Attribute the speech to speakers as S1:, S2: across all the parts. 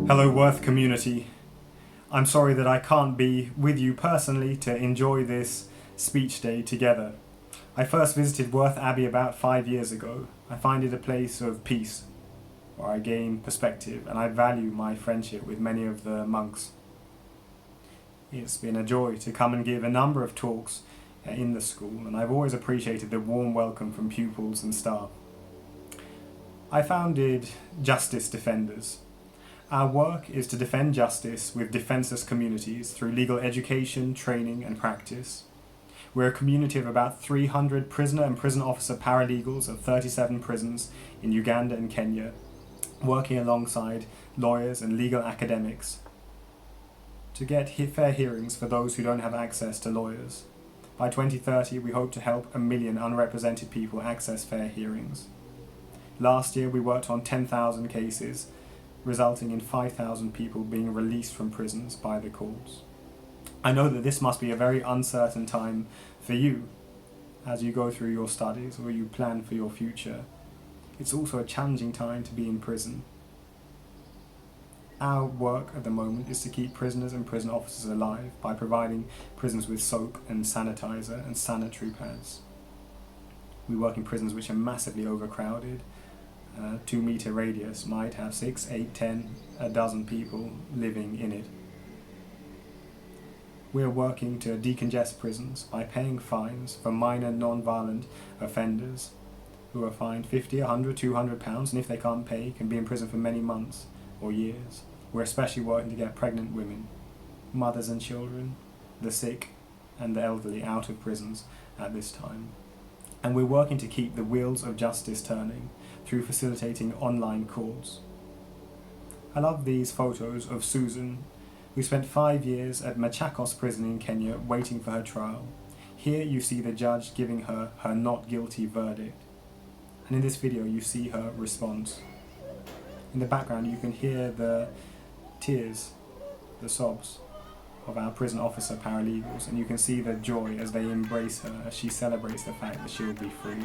S1: Hello Worth community. I'm sorry that I can't be with you personally to enjoy this speech day together. I first visited Worth Abbey about 5 years ago. I find it a place of peace, where I gain perspective, and I value my friendship with many of the monks. It's been a joy to come and give a number of talks in the school, and I've always appreciated the warm welcome from pupils and staff. I founded Justice Defenders. Our work is to defend justice with defenceless communities through legal education, training and practice. We're a community of about 300 prisoner and prison officer paralegals of 37 prisons in Uganda and Kenya, working alongside lawyers and legal academics to get fair hearings for those who don't have access to lawyers. By 2030, we hope to help 1 million unrepresented people access fair hearings. Last year, we worked on 10,000 cases, resulting in 5,000 people being released from prisons by the courts. I know that this must be a very uncertain time for you as you go through your studies or you plan for your future. It's also a challenging time to be in prison. Our work at the moment is to keep prisoners and prison officers alive by providing prisons with soap and sanitizer and sanitary pads. We work in prisons which are massively overcrowded. 2-meter radius might have 6, 8, 10, a dozen people living in it. We're working to decongest prisons by paying fines for minor non-violent offenders who are fined 50, 100, 200 pounds, and if they can't pay, can be in prison for many months or years. We're especially working to get pregnant women, mothers and children, the sick and the elderly out of prisons at this time. And we're working to keep the wheels of justice turning through facilitating online courts. I love these photos of Susan, who spent 5 years at Machakos prison in Kenya waiting for her trial. Here you see the judge giving her her not guilty verdict. And in this video you see her response. In the background you can hear the tears, the sobs of our prison officer paralegals, and you can see the joy as they embrace her as she celebrates the fact that she will be free.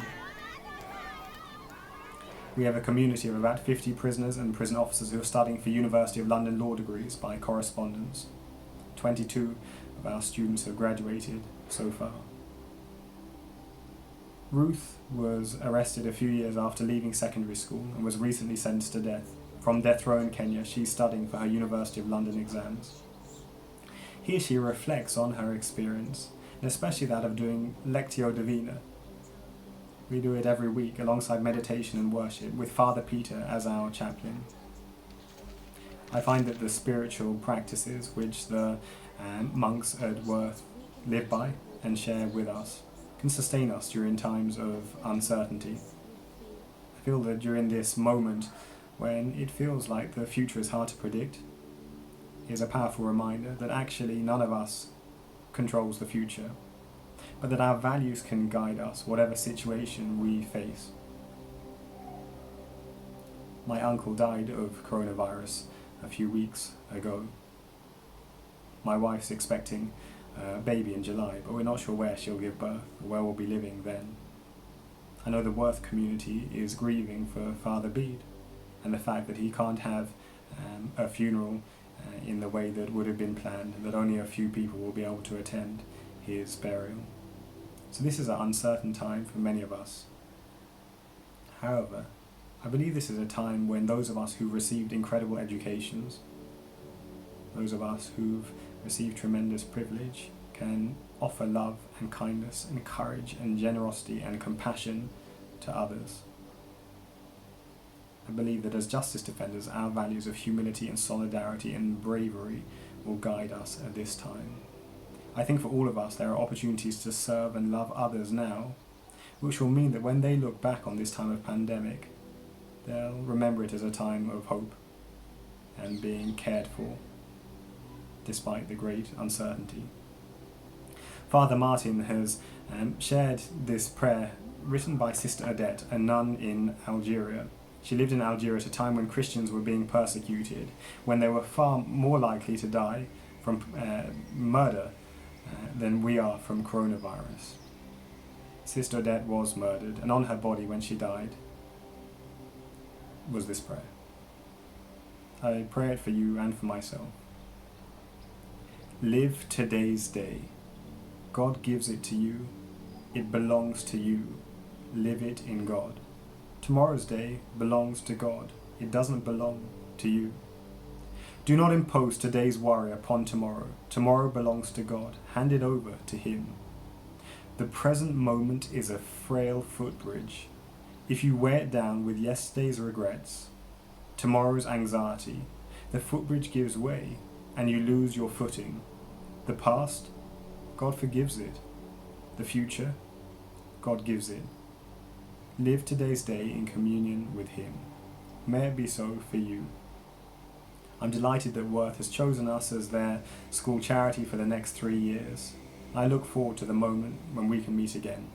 S1: We have a community of about 50 prisoners and prison officers who are studying for University of London law degrees by correspondence. 22 of our students have graduated so far. Ruth was arrested a few years after leaving secondary school and was recently sentenced to death. From death row in Kenya, she's studying for her University of London exams. Here she reflects on her experience, and especially that of doing Lectio Divina. We do it every week alongside meditation and worship with Father Peter as our chaplain. I find that the spiritual practices which the monks at Worth live by and share with us can sustain us during times of uncertainty. I feel that during this moment when it feels like the future is hard to predict, is a powerful reminder that actually none of us controls the future, but that our values can guide us whatever situation we face. My uncle died of coronavirus a few weeks ago. My wife's expecting a baby in July, but we're not sure where she'll give birth or where we'll be living then. I know the Worth community is grieving for Father Bede and the fact that he can't have a funeral in the way that would have been planned, and that only a few people will be able to attend his burial. So this is an uncertain time for many of us. However, I believe this is a time when those of us who've received incredible educations, those of us who've received tremendous privilege, can offer love and kindness and courage and generosity and compassion to others. I believe that as justice defenders, our values of humility and solidarity and bravery will guide us at this time. I think for all of us there are opportunities to serve and love others now, which will mean that when they look back on this time of pandemic, they'll remember it as a time of hope and being cared for, despite the great uncertainty. Father Martin has shared this prayer written by Sister Odette, a nun in Algeria. She lived in Algeria at a time when Christians were being persecuted, when they were far more likely to die from murder than we are from coronavirus. Sister Odette was murdered, and on her body when she died was this prayer. I pray it for you and for myself. Live today's day. God gives it to you. It belongs to you. Live it in God. Tomorrow's day belongs to God. It doesn't belong to you. Do not impose today's worry upon tomorrow. Tomorrow belongs to God. Hand it over to Him. The present moment is a frail footbridge. If you weigh it down with yesterday's regrets, tomorrow's anxiety, the footbridge gives way and you lose your footing. The past, God forgives it. The future, God gives it. Live today's day in communion with Him. May it be so for you. I'm delighted that Worth has chosen us as their school charity for the next 3 years. I look forward to the moment when we can meet again.